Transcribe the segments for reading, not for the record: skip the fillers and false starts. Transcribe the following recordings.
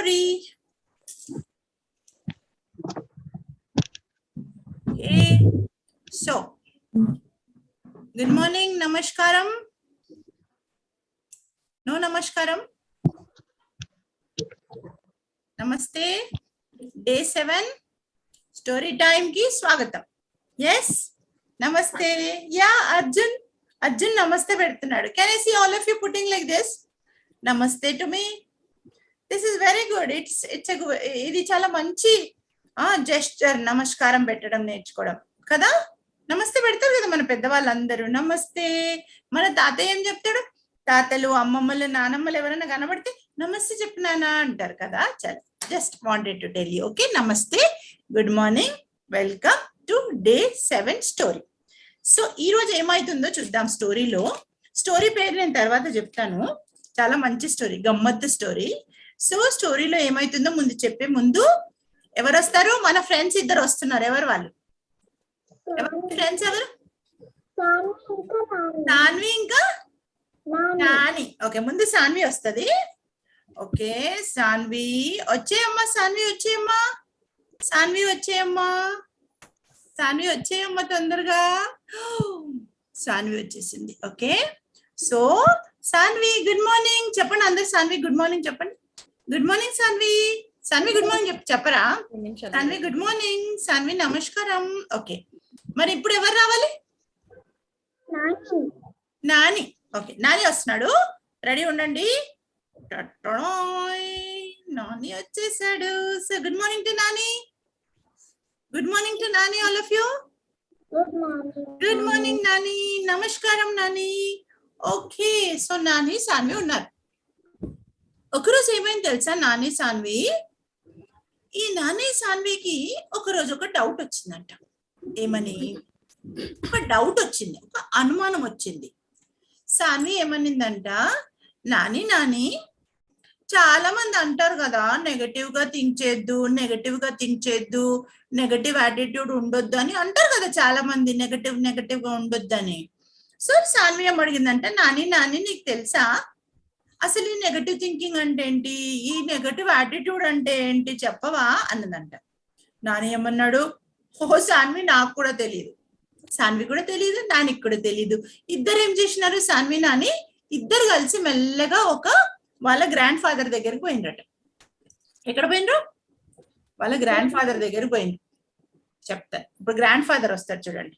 story. Okay. So, good morning, Namaskaram. No Namaskaram. Namaste. Day 7. Story time ki swagatam. Yes. Namaste. Yeah, Arjun. Arjun, namaste పెడుతున్నాడు. Can I see all of you putting like this? Namaste to me. This is very good. It's a ఇది చాలా మంచి gesture. నమస్కారం పెట్టడం నేర్చుకోవడం కదా. నమస్తే పెడతారు కదా మన పెద్దవాళ్ళందరూ. నమస్తే. మన తాతయ్య ఏం చెప్తాడు? తాతలు, అమ్మమ్మలు, నానమ్మలు ఎవరైనా కనబడితే నమస్తే చెప్పినానా అంటారు కదా. చల్, just wanted to tell you. Okay, నమస్తే, good morning, welcome to day 7 story. So ఈ రోజు ఏమైతుందో చూద్దాం స్టోరీలో. స్టోరీ పేరు నేను తర్వాత చెప్తాను. చాలా మంచి స్టోరీ, గమ్మత్తు స్టోరీ. సో స్టోరీలో ఏమైతుందో ముందు చెప్పే ముందు ఎవరు వస్తారు? మన ఫ్రెండ్స్ ఇద్దరు వస్తున్నారు. ఎవరు వాళ్ళు? ఫ్రెండ్స్ ఎవరు? సాన్వి ఇంకా నాని. ఓకే, ముందు సాన్వి వస్తుంది. ఓకే, సాన్వి వచ్చేయమ్మా. సాన్వి వచ్చేయమ్మా. సాన్వి వచ్చేయమ్మా. సాన్వి వచ్చేయమ్మా తొందరగా. సాన్వి వచ్చేసింది. Okay, so Sanvi good morning చెప్పండి. అందరు సాన్వి గుడ్ మార్నింగ్ చెప్పండి. Good morning Sanvi. Sanvi good morning చెప్పరా? Sanvi good morning. సాన్వి నమస్కారం. ఓకే, మరి ఇప్పుడు ఎవరు రావాలి? నాని. ఓకే, నాని వస్తున్నాడు. రెడీ ఉండండి. నాని వచ్చేసాడు. So good morning to Nani. Good morning to Nani, all of you. Good morning Nani. నమస్కారం నాని. ఓకే, సో నాని సాన్వి ఉన్నారు. ఒకరోజు ఏమైంది తెలుసా? నాని సాన్వి, ఈ నాని సాన్వికి ఒకరోజు ఒక డౌట్ వచ్చిందంట. ఏమని? ఒక డౌట్ వచ్చింది, ఒక అనుమానం వచ్చింది. సాన్వి ఏమనిందంట, నాని నాని చాలా మంది అంటారు కదా నెగటివ్ గా థింక్ చేయొద్దు, నెగటివ్ గా థింక్ చేయొద్దు, నెగటివ్ యాటిట్యూడ్ ఉండొద్దు అని అంటారు కదా చాలా మంది, నెగటివ్ గా ఉండొద్దు అని. సో సాన్వి ఏమడిగిందంట, నాని నాని నీకు తెలుసా అసలు ఈ నెగటివ్ థింకింగ్ అంటే ఏంటి, ఈ నెగటివ్ యాటిట్యూడ్ అంటే ఏంటి చెప్పవా అన్నదంట. నాని ఏమన్నాడు, ఓ సాన్వి నాకు కూడా తెలియదు. సాన్వి కూడా తెలియదు, నానికి కూడా తెలియదు. ఇద్దరు ఏం చేసినారు? సాన్వి నాని ఇద్దరు కలిసి మెల్లగా ఒక వాళ్ళ గ్రాండ్ ఫాదర్ దగ్గరికి పోయిండ్రట. ఎక్కడ పోయినరు? వాళ్ళ గ్రాండ్ ఫాదర్ దగ్గరికి పోయిండ్రు. చెప్తారు ఇప్పుడు. గ్రాండ్ ఫాదర్ వస్తారు చూడండి,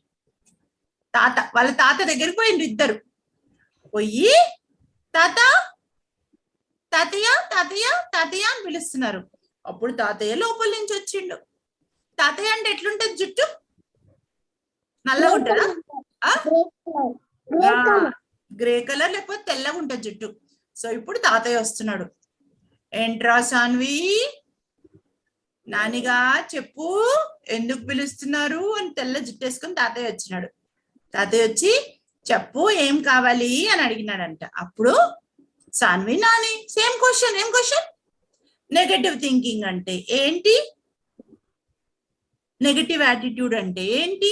తాత. వాళ్ళ తాత దగ్గరికి పోయిండ్రు ఇద్దరు. పోయి తాత తాతయ్య తాతయ్య తాతయ్య అని పిలుస్తున్నారు. అప్పుడు తాతయ్య లోపల నుంచి వచ్చిండు. తాతయ్య అంటే ఎట్లుంటది జుట్టు? నల్లగా ఉంటుందా? గ్రే కలర్ లేకపోతే తెల్లగా ఉంటుంది జుట్టు. సో ఇప్పుడు తాతయ్య వస్తున్నాడు. ఏంట్రా సాన్వి, నానిగా చెప్పు ఎందుకు పిలుస్తున్నారు అని తెల్ల జుట్టు వేసుకొని తాతయ్య వచ్చినాడు. తాతయ్య వచ్చి చెప్పు ఏం కావాలి అని అడిగినాడంట. అప్పుడు సాన్వి నాని సేమ్ క్వశ్చన్. ఏం క్వశ్చన్? నెగటివ్ థింకింగ్ అంటే ఏంటి, నెగటివ్ యాటిట్యూడ్ అంటే ఏంటి,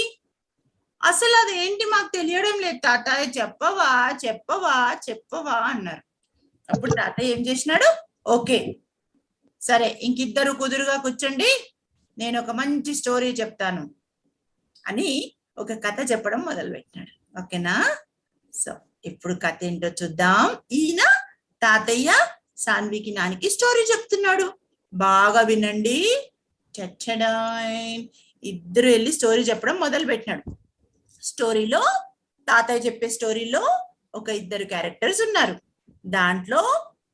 అసలు అది ఏంటి మాకు తెలియడం లేదు తాతయ్య, చెప్పవా చెప్పవా చెప్పవా అన్నారు. అప్పుడు తాతయ్య ఏం చేసినాడు, ఓకే సరే ఇంకిద్దరు కుదురుగా కూర్చోండి, నేను ఒక మంచి స్టోరీ చెప్తాను అని ఒక కథ చెప్పడం మొదలు పెట్టినాడు. ఓకేనా? సో ఇప్పుడు కథ ఏంటో చూద్దాం. ఈయన తాతయ్య సాన్వికి నానికి స్టోరీ చెప్తున్నాడు. బాగా వినండి. ఇద్దరు వెళ్ళి స్టోరీ చెప్పడం మొదలు పెట్టినాడు. స్టోరీలో, తాతయ్య చెప్పే స్టోరీలో ఒక ఇద్దరు క్యారెక్టర్స్ ఉన్నారు. దాంట్లో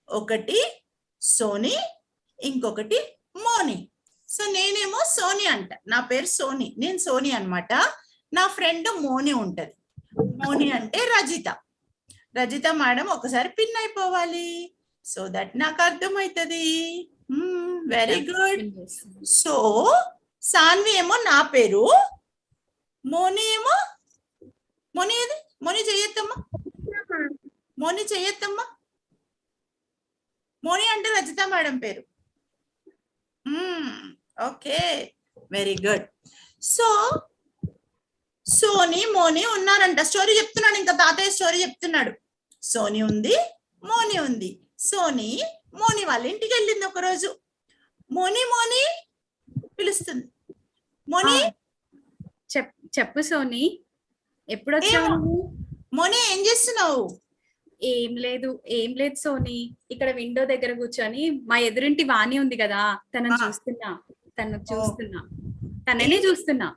ఒకటి సోని, ఇంకొకటి మోని. సో నేనేమో సోని అంట, నా పేరు సోని, నేను సోని అన్నమాట. నా ఫ్రెండ్ మోని ఉంటది. మోని అంటే రజిత. రజిత మేడం ఒకసారి పిన్ అయిపోవాలి, సో దట్ నాకు అర్థమవుతుంది. Very good. సో సాన్వి ఏమో నా పేరు, మోని ఏమో, మోని ఏది? మోని చెయ్యొద్దమ్మా, మోని చెయ్యొద్దమ్మా. మోని అంటే రజిత మేడం పేరు. Okay, very good. So Soni Moni ఉన్నారంట. స్టోరీ చెప్తున్నాడు, ఇంకా తాతయ్య స్టోరీ చెప్తున్నాడు. సోని ఉంది, మోని ఉంది. సోని మోని వాళ్ళ ఇంటికి వెళ్ళింది ఒకరోజు. మోని మోని పిలుస్తుంది. మోని చెప్పు సోని, ఎప్పుడు వచ్చావు నువ్వు? మోని ఏం చేస్తున్నావు? ఏం లేదు సోని, ఇక్కడ విండో దగ్గర కూర్చొని మా ఎదురింటి వాణి ఉంది కదా, తనని చూస్తున్నా. తననే చూస్తున్నా.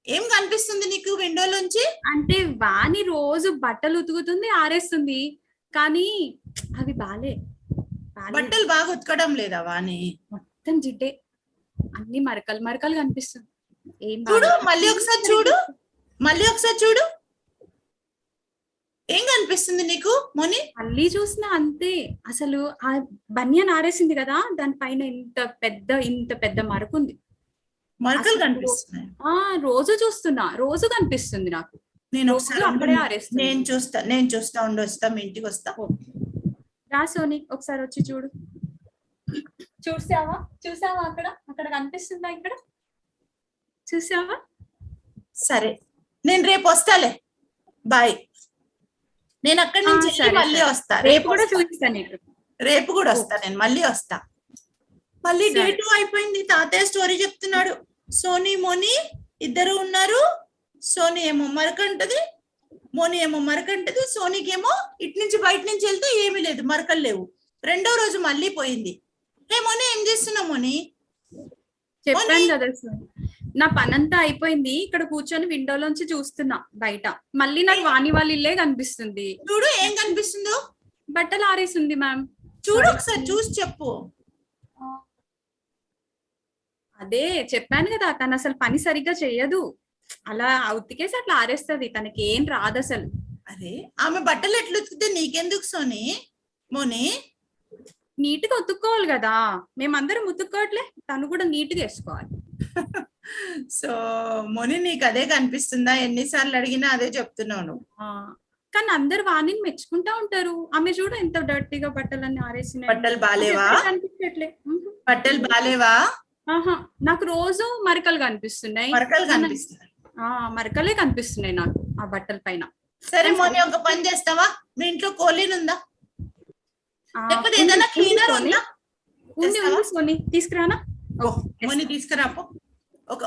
ఏం కనిపిస్తుంది నీకు విండోలోంచి? అంటే వాణి రోజు బట్టలు ఉతుకుతుంది, ఆరేస్తుంది, కానీ అవి బట్టలు బాగా ఉతకడం లేదా వాణి? మొత్తం జిడ్డే, అన్ని మరకలు మరకలు కనిపిస్తుంది. ఏం చూడు, మళ్ళీ ఒకసారి చూడు. ఏం కనిపిస్తుంది నీకు మోని? మళ్ళీ చూసినా అంతే. అసలు ఆ బనియన్ ఆరేసింది కదా, దానిపైన ఇంత పెద్ద మరకుంది. మరకలు కనిపిస్తున్నాయి. రోజు చూస్తున్నా, రోజు కనిపిస్తుంది నాకు. నేను ఒకసారి అక్కడే ఆరేస్తా. నేను చూస్తా వస్తా, మీ ఇంటికి వస్తా. రా సోని, ఒకసారి వచ్చి చూడు. చూసావా అక్కడ కనిపిస్తుందా? ఇక్కడ చూసావా? సరే, నేను రేపు వస్తాలే. బాయ్. నేను అక్కడి నుంచి మళ్ళీ వస్తా. రేపు కూడా చూపిస్తా నీకు. రేపు కూడా వస్తా, నేను మళ్ళీ వస్తా. మళ్ళీ డే 2 అయిపోయింది. తాతయ్య స్టోరీ చెప్తున్నాడు. సోని మోని ఇద్దరు ఉన్నారు. సోని ఏమో మరకంటది, మోని ఏమో మరకంటది. సోనికి ఏమో ఇటు నుంచి బయట నుంచి వెళ్తే ఏమీ లేదు, మరకలు లేవు. 2వ రోజు మళ్ళీ పోయింది. హే మోని, ఏం చేస్తున్నావు మోని? చెప్పాను కదా సార్, నా పనంతా అయిపోయింది. ఇక్కడ కూర్చొని విండోలోంచి చూస్తున్నా బయట. మళ్ళీ నాకు వాణి వాళ్ళ ఇల్లే కనిపిస్తుంది. చూడు, ఏం కనిపిస్తుందో. బట్టలు ఆరేసింది మ్యామ్. చూడు, ఒకసారి చూసి చెప్పు. అదే చెప్పాను కదా, తను అసలు పని సరిగ్గా చెయ్యదు. అలా ఉతికేసి అట్లా ఆరేస్తుంది, తనకి ఏం రాదు అసలు. అరే, ఆమె బట్టలు ఎట్లా ఉతికితే నీకెందుకు సోని? మోని నీట్ గా ఉతుక్కోవాలి కదా, మేమందరం ఉతుక్కోవట్లే, తను కూడా నీట్ గా వేసుకోవాలి. సో మోని, నీకు అదే కనిపిస్తుందా? ఎన్నిసార్లు అడిగినా అదే చెప్తున్నావు నువ్వు. కానీ అందరు వాణిని మెచ్చుకుంటా ఉంటారు. ఆమె చూడ ఎంత డర్టీగా బట్టలన్నీ ఆరేసినాయి. బట్టలు బాలేవా? కనిపించట్లే. బట్టలు బాలేవా? నాకు రోజు మరకలు కనిపిస్తున్నాయి. మరకలే కనిపిస్తున్నాయి నాకు ఆ బట్టల పైన. సరే మోని, ఒక పని చేస్తావా? మీ ఇంట్లో కోలీన్ ఉందా? లేకపోతే ఏదైనా క్లీనర్ ఉందా? సోని తీసుకురానా? మోని తీసుకురాపో.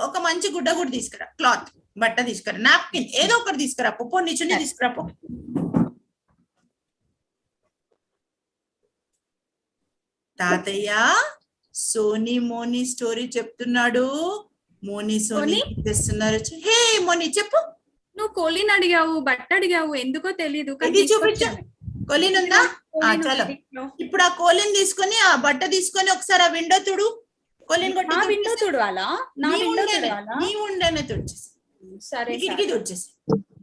ఒక మంచి గుడ్డ కూడా తీసుకురా, క్లాత్ బట్ట తీసుకురా, నాప్కిన్ ఏదో ఒకటి తీసుకురా. పో, నీ చున్నీ తీసుకురాపో. తాతయ్య సోని మోని స్టోరీ చెప్తున్నాడు. మోని సోని తెస్తున్నారు. హే మోని, చెప్పు. నువ్వు కోలీన్ అడిగావు, బట్ట అడిగావు, ఎందుకో తెలీదు. చూపించు. కోలీన్ ఉందా? చలో, ఇప్పుడు ఆ కోలీన్ తీసుకొని ఆ బట్ట తీసుకొని ఒకసారి ఆ విండో తుడు. కోలీన్ కొట్టి విండో తుడవాలా? నీ ఉండేనే తుడిచేసి. సరే, కిటికీ తుడిచేసి.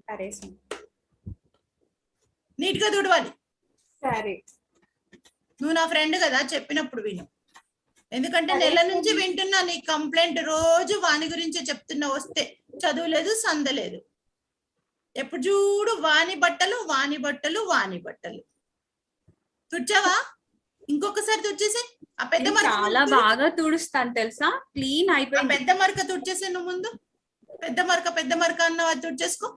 సరే, నీట్ గా తుడవాలి. సరే, నువ్వు నా ఫ్రెండ్ కదా, చెప్పినప్పుడు విను. ఎందుకంటే నెల నుంచి వింటున్నా నీ కంప్లైంట్. రోజు వాణి గురించే చెప్తున్నా. వస్తే చదువు లేదు, సంద లేదు. ఎప్పుడు చూడు వాణి బట్టలు. తుడిచావా? ఇంకొకసారి తుడిచేసి. ఆ పెద్ద మరక చాలా బాగా తుడుస్తాను తెలుసా, క్లీన్ అయిపోయింది. పెద్ద మరక తుడిచేసే. నువ్వు ముందు పెద్ద మరక అన్నావు, అది తుడిచేసుకో.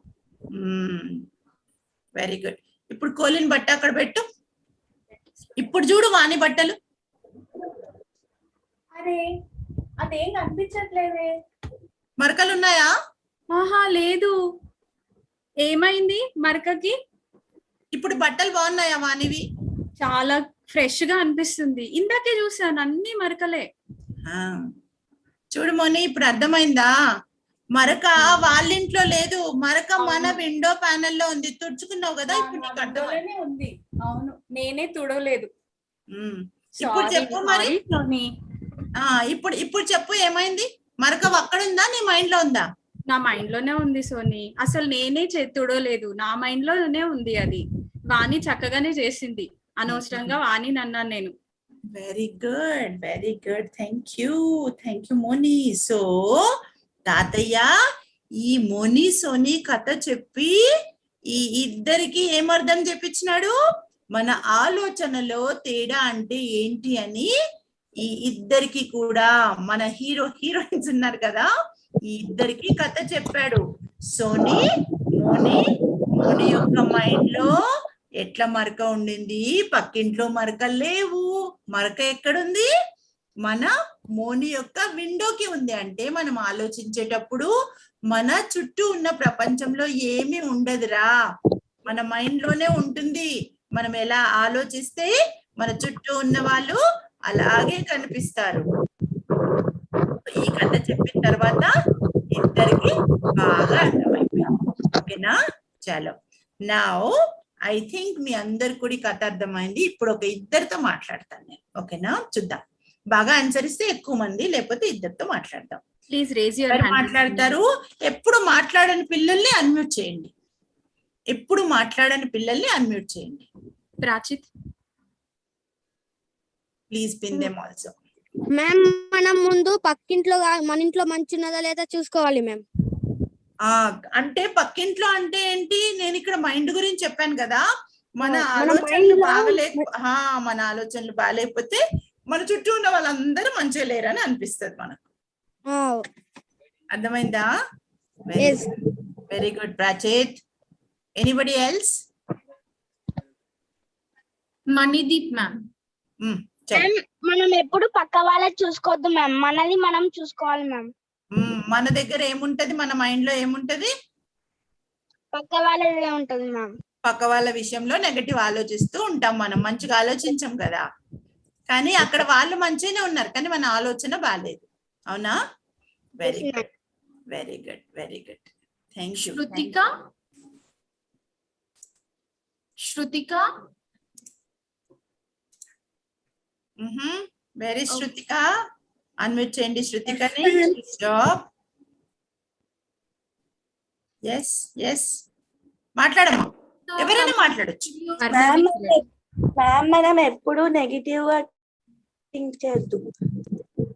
Very good. ఇప్పుడు కోలిన్ బట్ట అక్కడ పెట్టు. ఇప్పుడు చూడు వాణి బట్టలు. అరే, అదేం కనిపించట్లేదే. మరకలు ఉన్నాయా? లేదు. ఏమైంది మరకకి? ఇప్పుడు బట్టలు బాగున్నాయా వాణివి? చాలా ఫ్రెష్ గా అనిపిస్తుంది. ఇందాకే చూసాను, అన్ని మరకలే. చూడు మోని, ఇప్పుడు అర్థమైందా? మరక వాళ్ళింట్లో లేదు, మరక మన విండో ప్యానెల్ లో ఉంది. తుడుచుకున్నావు కదా, ఇప్పుడు నీకు అర్థమైంది. ఉంది. అవును, నేనే తుడవలేదు. ఇప్పుడు చెప్పు మరి. ఇప్పుడు చెప్పు, ఏమైంది? మరక అక్కడ ఉందా, నీ మైండ్ లో ఉందా? నా మైండ్ లోనే ఉంది సోని. అసలు నేనే తుడవలేదు, నా మైండ్ లోనే ఉంది. అది వాణి చక్కగానే చేసింది. అనవసరంగా వాణి అన్నాను నేను. Very good, thank you Moni. So తాతయ్య ఈ మోని సోని కథ చెప్పి ఈ ఇద్దరికి ఏమర్థం చెప్పించినాడు? మన ఆలోచనలో తేడా అంటే ఏంటి అని ఈ ఇద్దరికి కూడా, మన హీరోయిన్స్ ఉన్నారు కదా, ఈ ఇద్దరికి కథ చెప్పాడు. సోని మోని యొక్క మైండ్ లో ఎట్లా మరక ఉండింది, పక్కింట్లో మరకలు లేవు. మరక ఎక్కడుంది? మన మోని యొక్క విండోకి ఉంది. అంటే మనం ఆలోచించేటప్పుడు మన చుట్టూ ఉన్న ప్రపంచంలో ఏమీ ఉండదురా, మన మైండ్ లోనే ఉంటుంది. మనం ఎలా ఆలోచిస్తే మన చుట్టూ ఉన్న వాళ్ళు అలాగే కనిపిస్తారు. ఈ కథ చెప్పిన తర్వాత ఇద్దరికి బాగా అర్థమైపోయింది. ఓకేనా? చలో, నౌ ఐ థింక్ మీ అందరు కూడా కథ అర్థమైంది. ఇప్పుడు ఒక ఇద్దరితో మాట్లాడతాను నేను. ఓకేనా? చూద్దాం. బాగా ఆన్సర్ ఇస్తే ఎక్కువ మంది, లేకపోతే ఇద్దరితో మాట్లాడదాం. Please raise your hand. మాట్లాడతారు. ఎప్పుడు మాట్లాడని పిల్లల్ని అన్మ్యూట్ చేయండి. ఎప్పుడు మాట్లాడని పిల్లల్ని అన్మ్యూట్ చేయండి. Prachit, please pin them also. Ma'am, మనం ముందు పక్కింట్లో మన ఇంట్లో మంచి ఉన్నదా లేదా చూసుకోవాలి మ్యామ్. అంటే పక్కింట్లో అంటే ఏంటి? నేను ఇక్కడ మైండ్ గురించి చెప్పాను కదా. మన మన ఆలోచనలు mind మన ఆలోచనలు బాగాలేకపోతే మన చుట్టూ ఉన్న వాళ్ళందరూ మంచిగా లేరని అనిపిస్తుంది మనకు. అర్థమైందా? Yes. Very good Prachit. Anybody else? Manideep ma'am. మనం ఎప్పుడు పక్క వాళ్ళని చూసుకోవద్దు మ్యామ్, మనది మనం చూసుకోవాలి మ్యామ్. మన దగ్గర ఏముంటది? మన మైండ్ లో ఏముంటది? పక్క వాళ్ళదే ఉంటది మ్యామ్. పక్క వాళ్ళ విషయంలో నెగటివ్ ఆలోచిస్తూ ఉంటాం. మనం మంచిగా ఆలోచించాం కదా, కానీ అక్కడ వాళ్ళు మంచిగానే ఉన్నారు, కానీ మన ఆలోచన బాగాలేదు. అవునా? Very good, very good, very good. Thank you. Shruthika. Very Shruthika. Unmute చేయండి శృతికని. జాబ్. ఎస్ ఎస్, మాట్లాడమ్మా. ఎవరైనా మాట్లాడొచ్చు. మనం ఎప్పుడు నెగిటివ్ గా థింక్ చేయొద్దు.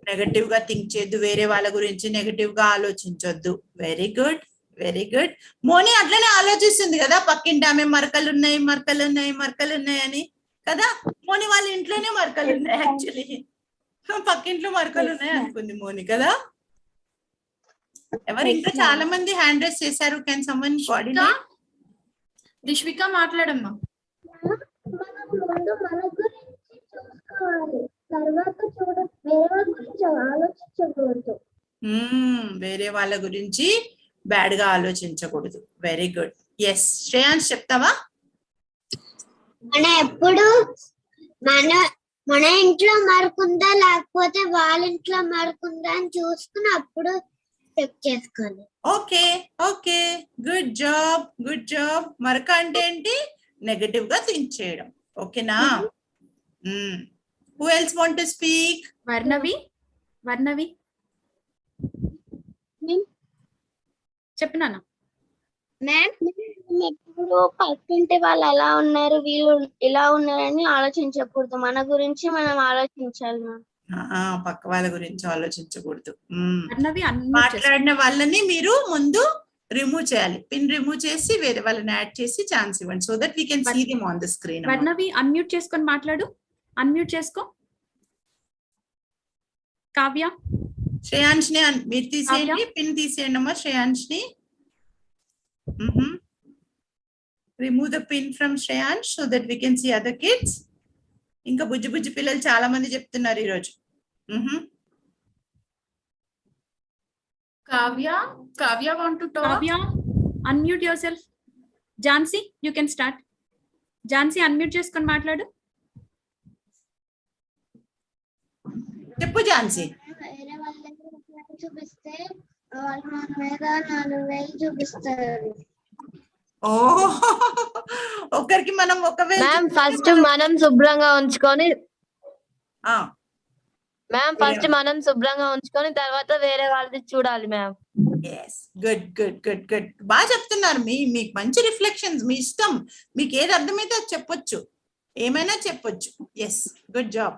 నెగటివ్ గా థింక్ చేయొద్దు, వేరే వాళ్ళ గురించి నెగటివ్ గా ఆలోచించొద్దు. Very good, very good. Moni అట్లనే ఆలోచిస్తుంది కదా, పక్కింటి ఆమె మరకలు ఉన్నాయి మరకలు ఉన్నాయి మరకలు ఉన్నాయి అని కదా. మోని వాళ్ళ ఇంట్లోనే మరకలు ఉన్నాయి, యాక్చువల్లీ పక్కింట్లో మరకలు ఉన్నాయి అనుకుంది మోని కదా. ఎవరు ఇంకా చాలా మంది హ్యాండ్ రైస్ చేశారు. Can someone coordinate? రిష్విక మాట్లాడమ్మా. వేరే వాళ్ళ గురించి బ్యాడ్ గా ఆలోచించకూడదు. Very good. ఎస్, శ్రేయాన్స్ చెప్తావా? మన ఎప్పుడు మన ఇంట్లో మరకుందా లేకపోతే వాళ్ళ ఇంట్లో మరకుందా అని చూసుకుని అప్పుడు చెక్ చేసుకోవాలి. Okay okay, good job, good job. మరక అంటే ఏంటి? నెగటివ్ గా థింక్ చేయడం. ఓకేనా? Who else want to speak? Varnavi. చెప్పు నాన్న. ఎప్పుడు పక్కింటి వాళ్ళు ఎలా ఉన్నారు వీళ్ళు ఇలా ఉన్నారని ఆలోచించకూడదు, మన గురించి మనం ఆలోచించాలి. పక్క వాళ్ళ గురించి ఆలోచించకూడదు. వర్ణవి మాట్లాడిన వాళ్ళని మీరు ముందు రిమూవ్ చేయాలి. పిన్ రిమూవ్ చేసి వేరే వాళ్ళని యాడ్ చేసి ఛాన్స్ ఇవ్వండి, so that we can see them on the screen. Varnavi unmute చేసుకొని మాట్లాడు. అన్మ్యూట్ చేసుకో. కావ్య. శ్రేయాన్స్ ని మీరు తీసేయండి, పిన్ తీసేయండి అమ్మా శ్రేయాన్స్ ని. Remove the pin from Shreyans so that we can see other kids. ఇంకా బుజ్జి బుజ్జి పిల్లలు చాలా మంది చెప్తున్నారు ఈరోజు. Kavya want to talk? Kavya, unmute yourself. Jansi, you can start. Jansi, unmute చేసుకొని మాట్లాడు. చెప్పు ఝాన్సీ. వేరే వాళ్ళ దగ్గర చూపిస్తే వాళ్ళు మన మీద 4,000 చూపిస్తారు. ఒకరికి మనం 1,000. ఫస్ట్ మనం శుభ్రంగా ఉంచుకొని తర్వాత వేరే వాళ్ళది చూడాలి ma'am. Good good good good, బాగా చెప్తున్నారు. మీకు మంచి రిఫ్లెక్షన్స్. మీ ఇష్టం, మీకు ఏది అర్థమైతే అది చెప్పొచ్చు, ఏమైనా చెప్పొచ్చు. Yes, good job.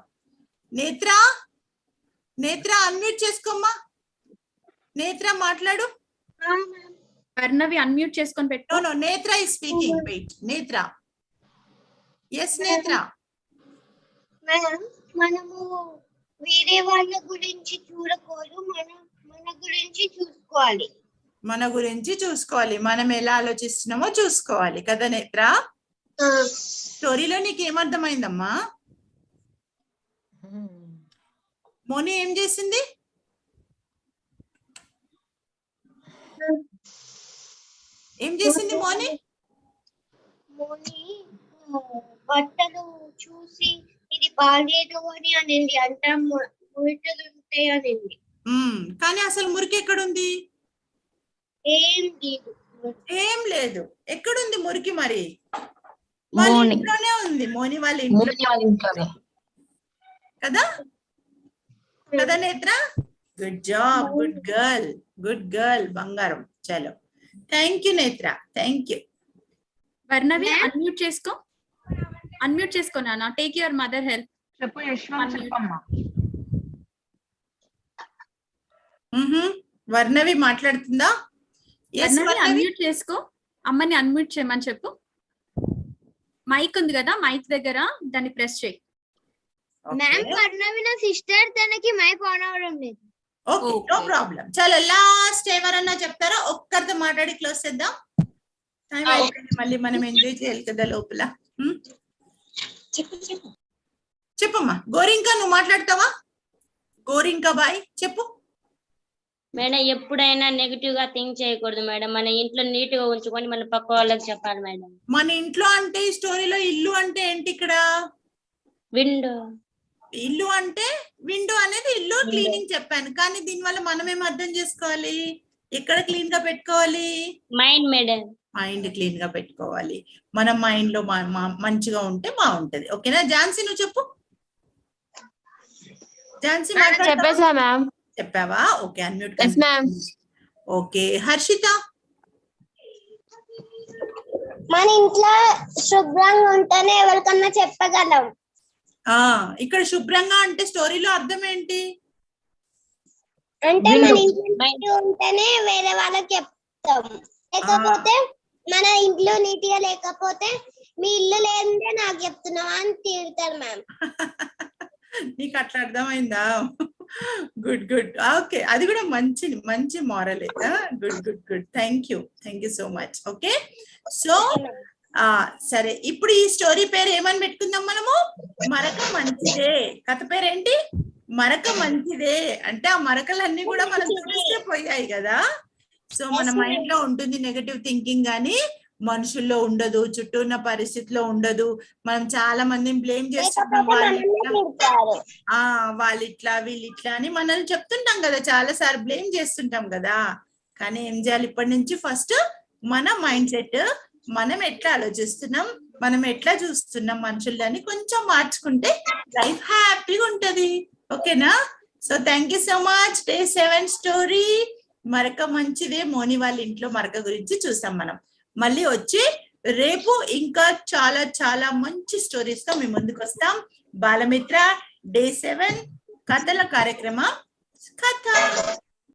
Netra unmute చేసుకోమ్మా. నేత్ర మాట్లాడు. వర్ణవి అన్మ్యూట్ చేసుకొని పెట్టు. No, Netra is speaking. Wait, Netra. Yes Netra. మనము వేరే వాళ్ళ గురించి చూడకూడదు, మన గురించి చూసుకోవాలి. మన గురించి చూసుకోవాలి, మనం ఎలా ఆలోచిస్తున్నామో చూసుకోవాలి కదా నేత్ర. స్టోరీలో నీకు ఏమర్థమైందమ్మా? మోని ఏం చేసింది? ఏం చేసింది మోని? బట్టలు చూసి ఇది బాగాలేదు అని అనింది, అంటే మురిటలు ఉంటాయి అనింది. కానీ అసలు మురికి ఎక్కడుంది? ఏం లేదు. ఎక్కడుంది మురికి? మరి వాళ్ళ ఇంట్లోనే ఉంది. మోని వాళ్ళ ఇంట్లోనే కదా కదా నేత్ర? గుడ్ జాబ్, గుడ్ గర్ల్, బంగారం. చలో, థ్యాంక్ యూ నేత్ర, థ్యాంక్ యూ. వర్ణవి అన్మ్యూట్ చేసుకో నాన్న. Take your mother help. చెప్పు యశ్వంత్, చెప్పమ్మా. వర్ణవి మాట్లాడుతుందా? అన్మ్యూట్ చేసుకో. అమ్మని అన్మ్యూట్ చేయమని చెప్పు. మైక్ ఉంది కదా, మైక్ దగ్గర దాన్ని ప్రెస్ చేయి. మ్యామ్, వర్ణవి నా సిస్టర్, తనకి మైక్ ఆన్ అవడం లేదు. Okay, no problem. చలో, లాస్ట్ ఎవరన్నా చెప్తారా? ఒక్కరితో మాట్లాడి క్లోజ్ చేద్దాం. టైం అయిపోయింది, మళ్ళీ మనం ఎంజాయ్ చేయాలి కదా లోపల. చెప్పమ్మా. గోరింకా, నువ్వు మాట్లాడతావా? గోరింకా బాయ్, చెప్పు. మేడం, ఎప్పుడైనా నెగిటివ్ గా థింక్ చేయకూడదు మేడం. మన ఇంట్లో నీట్ గా ఉంచుకొని మన పక్క వాళ్ళకి చెప్పాలి మేడం. మన ఇంట్లో అంటే ఈ స్టోరీలో ఇల్లు అంటే ఏంటి? ఇక్కడ విండో. ఇల్లు అంటే విండో అనేది ఇల్లు క్లీనింగ్ చెప్పాను, కానీ దీనివల్ల మనం ఏం అర్థం చేసుకోవాలి? ఎక్కడ క్లీన్ గా పెట్టుకోవాలి? Mind madam. మైండ్ క్లీన్ గా పెట్టుకోవాలి. మన మైండ్ లో మంచిగా ఉంటే బాగుంటది. ఓకేనా? ఝాన్సీ, నువ్వు చెప్పు. ఝాన్సీ చెప్పేసా మ్యామ్. చెప్పావా? Okay, unmute. Yes ma'am. Okay, Harshita. మన ఇంట్లో శుభ్రంగా ఉంటేనే ఎవరికన్నా చెప్పగలం. ఇక్కడ శుభ్రంగా అంటే స్టోరీలో అర్థం ఏంటి? అంటే మన ఇంట్లో ఉంటేనే వేరే వాళ్ళకి చెప్తాం. లేకపోతే మన ఇంట్లో నీట్ గా లేకపోతే మీ ఇల్లు లేదంటే నాకు చెప్తున్నావా అని తిడతారు మ్యామ్. నీకు అట్లా అర్థమైందా? గుడ్. ఓకే, అది కూడా మంచి moral. Good. Thank you so much. Okay, so సరే, ఇప్పుడు ఈ స్టోరీ పేరు ఏమని పెట్టుకుందాం మనము? మరక మంచిదే. కథ పేరేంటి? మరక మంచిదే. అంటే ఆ మరకలన్నీ కూడా మనం చూస్తే పోయాయి కదా. సో మన మైండ్ లో ఉంటుంది నెగటివ్ థింకింగ్, గానీ మనుషుల్లో ఉండదు, చుట్టూ ఉన్న పరిస్థితిలో ఉండదు. మనం చాలా మందిని బ్లేమ్ చేస్తుంటాం. వాళ్ళిట్లా వీళ్ళిట్లా అని మనల్ని చెప్తుంటాం కదా, చాలా సార్లు బ్లేమ్ చేస్తుంటాం కదా. కానీ ఏం చేయాలి? ఇప్పటి నుంచి ఫస్ట్ మన మైండ్ సెట్, మనం ఎట్లా ఆలోచిస్తున్నాం, మనం ఎట్లా చూస్తున్నాం మనుషులని కొంచెం మార్చుకుంటే లైఫ్ హ్యాపీగా ఉంటది. ఓకేనా? So thank you so much. Day 7 story మరక మంచిదే. మోని వాళ్ళ ఇంట్లో మరక గురించి చూసాం మనం. మళ్ళీ వచ్చి రేపు ఇంకా చాలా మంచి స్టోరీస్ తో మీ ముందుకు వస్తాం. బాలమిత్ర డే 7 కథల కార్యక్రమం కథ.